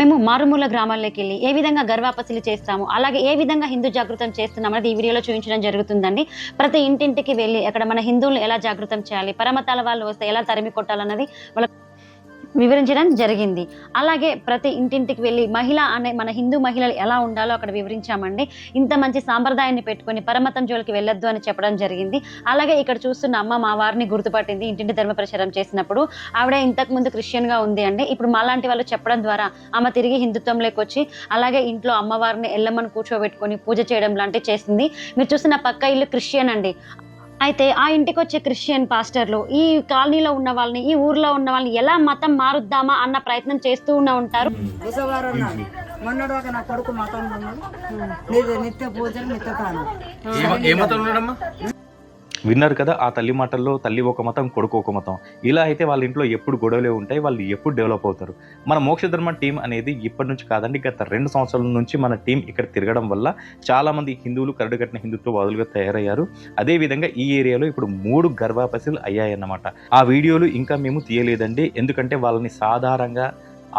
మేము మారుమూల గ్రామాల్లోకి వెళ్ళి ఏ విధంగా గర్వాపసిలు చేస్తాము, అలాగే ఏ విధంగా హిందూ జాగృతం చేస్తున్నాం అనేది ఈ వీడియోలో చూపించడం జరుగుతుందండి. ప్రతి ఇంటింటికి వెళ్ళి అక్కడ మన హిందువులను ఎలా జాగృతం చేయాలి, పరమతాల వాళ్ళు వస్తే ఎలా తరిమి కొట్టాలన్నది వాళ్ళ వివరించడం జరిగింది. అలాగే ప్రతి ఇంటింటికి వెళ్ళి మహిళ అనే మన హిందూ మహిళలు ఎలా ఉండాలో అక్కడ వివరించామండి. ఇంత మంచి సాంప్రదాయాన్ని పెట్టుకొని పరమతం జోలికి వెళ్ళొద్దు అని చెప్పడం జరిగింది. అలాగే ఇక్కడ చూస్తున్న అమ్మ మా వారిని గుర్తుపట్టింది ఇంటింటి ధర్మ ప్రచారం చేసినప్పుడు. ఆవిడ ఇంతకుముందు క్రిస్టియన్‌గా ఉంది అండి. ఇప్పుడు మాలాంటి వాళ్ళు చెప్పడం ద్వారా ఆమె తిరిగి హిందుత్వంలోకి వచ్చి అలాగే ఇంట్లో అమ్మవారిని ఎల్లమ్మను కూర్చోబెట్టుకొని పూజ చేయడం లాంటివి చేసింది. మీరు చూస్తున్న పక్క ఇల్లు క్రిస్టియన్ అండి. అయితే ఆ ఇంటికొచ్చే క్రిస్టియన్ పాస్టర్లు ఈ కాలనీలో ఉన్న వాళ్ళని, ఈ ఊర్లో ఉన్న వాళ్ళని ఎలా మతం మారుద్దామా అన్న ప్రయత్నం చేస్తూనే ఉంటారు. మొన్నటిదాకా నా కొడుకు మతం నిత్య పూజలు నిత్యతాను. విన్నారు కదా ఆ తల్లి మాటల్లో, తల్లి ఒక మతం కొడుకు ఒక మతం. ఇలా అయితే వాళ్ళ ఇంట్లో ఎప్పుడు గొడవలే ఉంటాయి, వాళ్ళు ఎప్పుడు డెవలప్ అవుతారు. మన మోక్షధర్మ టీం అనేది ఇప్పటి నుంచి కాదండి, గత 2 సంవత్సరాల నుంచి మన టీం ఇక్కడ తిరగడం వల్ల చాలామంది హిందువులు కరడుగట్టిన హిందుత్వవాదులుగా తయారయ్యారు. అదేవిధంగా ఈ ఏరియాలో ఇప్పుడు 3 గర్భాపసిలు అయ్యాయన్నమాట. ఆ వీడియోలు ఇంకా మేము తీయలేదండి, ఎందుకంటే వాళ్ళని సాధారణంగా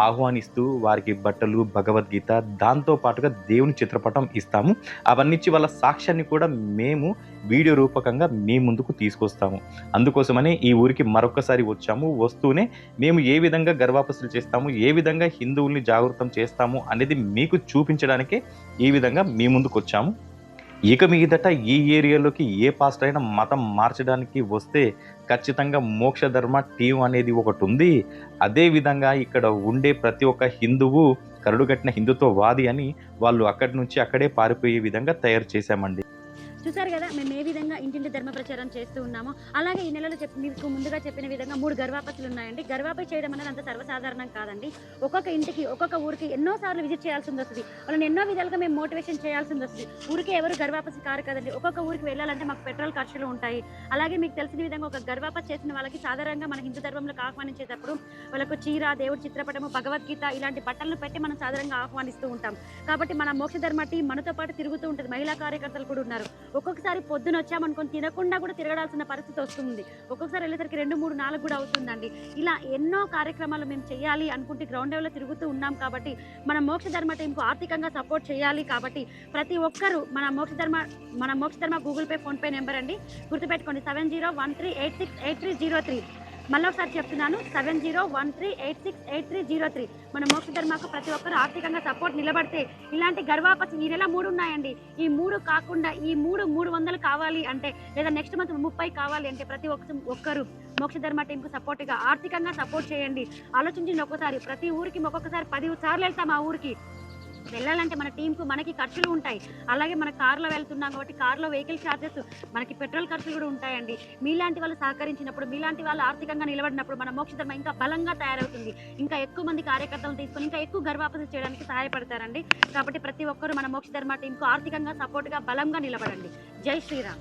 ఆహ్వానిస్తూ వారికి బట్టలు, భగవద్గీత, దాంతో పాటుగా దేవుని చిత్రపటం ఇస్తాము. అవన్నిచ్చి వాళ్ళ సాక్ష్యాన్ని కూడా మేము వీడియో రూపకంగా మీ ముందుకు తీసుకొస్తాము. అందుకోసమనే ఈ ఊరికి మరొకసారి వచ్చాము. వస్తూనే మేము ఏ విధంగా గర్భాపసులు చేస్తాము, ఏ విధంగా హిందువుల్ని జాగృతం చేస్తాము అనేది మీకు చూపించడానికే ఈ విధంగా మీ ముందుకు వచ్చాము. ఇక మీదట ఈ ఏరియాలోకి ఏ పాస్టర్ అయినా మతం మార్చడానికి వస్తే ఖచ్చితంగా మోక్షధర్మ టీం అనేది ఒకటి ఉంది. అదేవిధంగా ఇక్కడ ఉండే ప్రతి ఒక్క హిందువు కరడుగట్టిన హిందుత్వవాది అని వాళ్ళు అక్కడి నుంచి అక్కడే పారిపోయే విధంగా తయారు చేశామండి. చూసారు కదా మేము ఏ విధంగా ఇంటింటి ధర్మ ప్రచారం చేస్తూ ఉన్నామో. అలాగే ఈ నెలలో మీకు ముందుగా చెప్పిన విధంగా 3 గర్భాపసులు ఉన్నాయండి. గర్భాపై చేయడం అనేది అంత సర్వసాధారణం కాదండి. ఒక్కొక్క ఇంటికి ఒక్కొక్క ఊరికి ఎన్నోసార్లు విజిట్ చేయాల్సి వస్తుంది. వాళ్ళని ఎన్నో విధాలుగా మేము మోటివేషన్ చేయాల్సి వస్తుంది. ఊరికే ఎవరు గర్భాపసి కారు కదండి. ఒక్కొక్క ఊరికి వెళ్ళాలంటే మాకు పెట్రోల్ ఖర్చులు ఉంటాయి. అలాగే మీకు తెలిసిన విధంగా ఒక గర్భాపసి చేసిన వాళ్ళకి సాధారణంగా మన హిందూ ధర్మంలోకి ఆహ్వానించేటప్పుడు వాళ్ళకు చీర, దేవుడి చిత్రపటము, భగవద్గీత ఇలాంటి బట్టలను పెట్టి మనం సాధారణంగా ఆహ్వానిస్తూ ఉంటాం. కాబట్టి మన మోక్షధర్మ టీం మనతో పాటు తిరుగుతూ ఉంటుంది. మహిళా కార్యకర్తలు కూడా ఉన్నారు. ఒక్కొక్కసారి పొద్దున వచ్చామనుకొని తినకుండా కూడా తిరగడాల్సిన పరిస్థితి వస్తుంది. ఒక్కొక్కసారి వెళ్ళేసరికి 2, 3, 4 కూడా అవుతుందండి. ఇలా ఎన్నో కార్యక్రమాలు మేము చేయాలి అనుకుంటే గ్రౌండ్ లెవెల్లో తిరుగుతూ ఉన్నాం. కాబట్టి మన మోక్షధర్మ టీంకు ఆర్థికంగా సపోర్ట్ చేయాలి. కాబట్టి ప్రతి ఒక్కరూ మన Mokshadharma Google pay, PhonePe number అండి, గుర్తుపెట్టుకోండి 7013868303. మళ్ళీ ఒకసారి చెప్తున్నాను 7013868303. మన మోక్షధర్మకు ప్రతి ఒక్కరు ఆర్థికంగా సపోర్ట్ నిలబడితే ఇలాంటి గర్భాపసి ఈ నెల 3 ఉన్నాయండి. ఈ 3 కాకుండా ఈ 300 కావాలి అంటే, లేదా నెక్స్ట్ మంత్ 30 కావాలి అంటే ప్రతి ఒక్కరు మోక్షధర్మ టీంకు సపోర్ట్గా ఆర్థికంగా సపోర్ట్ చేయండి. ఆలోచించండి. ఒక్కోసారి ప్రతి ఊరికి ఒక్కొక్కసారి 10 సార్లు వెళ్తాం. ఆ ఊరికి వెళ్ళాలంటే మన టీంకు మనకి ఖర్చులు ఉంటాయి. అలాగే మన కార్లో వెళ్తున్నాం కాబట్టి కార్లో వెహికల్ ఛార్జెస్, మనకి పెట్రోల్ ఖర్చులు కూడా ఉంటాయండి. మీలాంటి వాళ్ళు సహకరించినప్పుడు, మీలాంటి వాళ్ళు ఆర్థికంగా నిలబడినప్పుడు మన మోక్షధర్మ ఇంకా బలంగా తయారవుతుంది. ఇంకా ఎక్కువ మంది కార్యకర్తలను తీసుకొని ఇంకా ఎక్కువ గర్భాపసి చేయడానికి సహాయపడతారండి. కాబట్టి ప్రతి ఒక్కరూ మన మోక్షధర్మ టీంకు ఆర్థికంగా సపోర్ట్గా బలంగా నిలబడండి. జై శ్రీరామ్.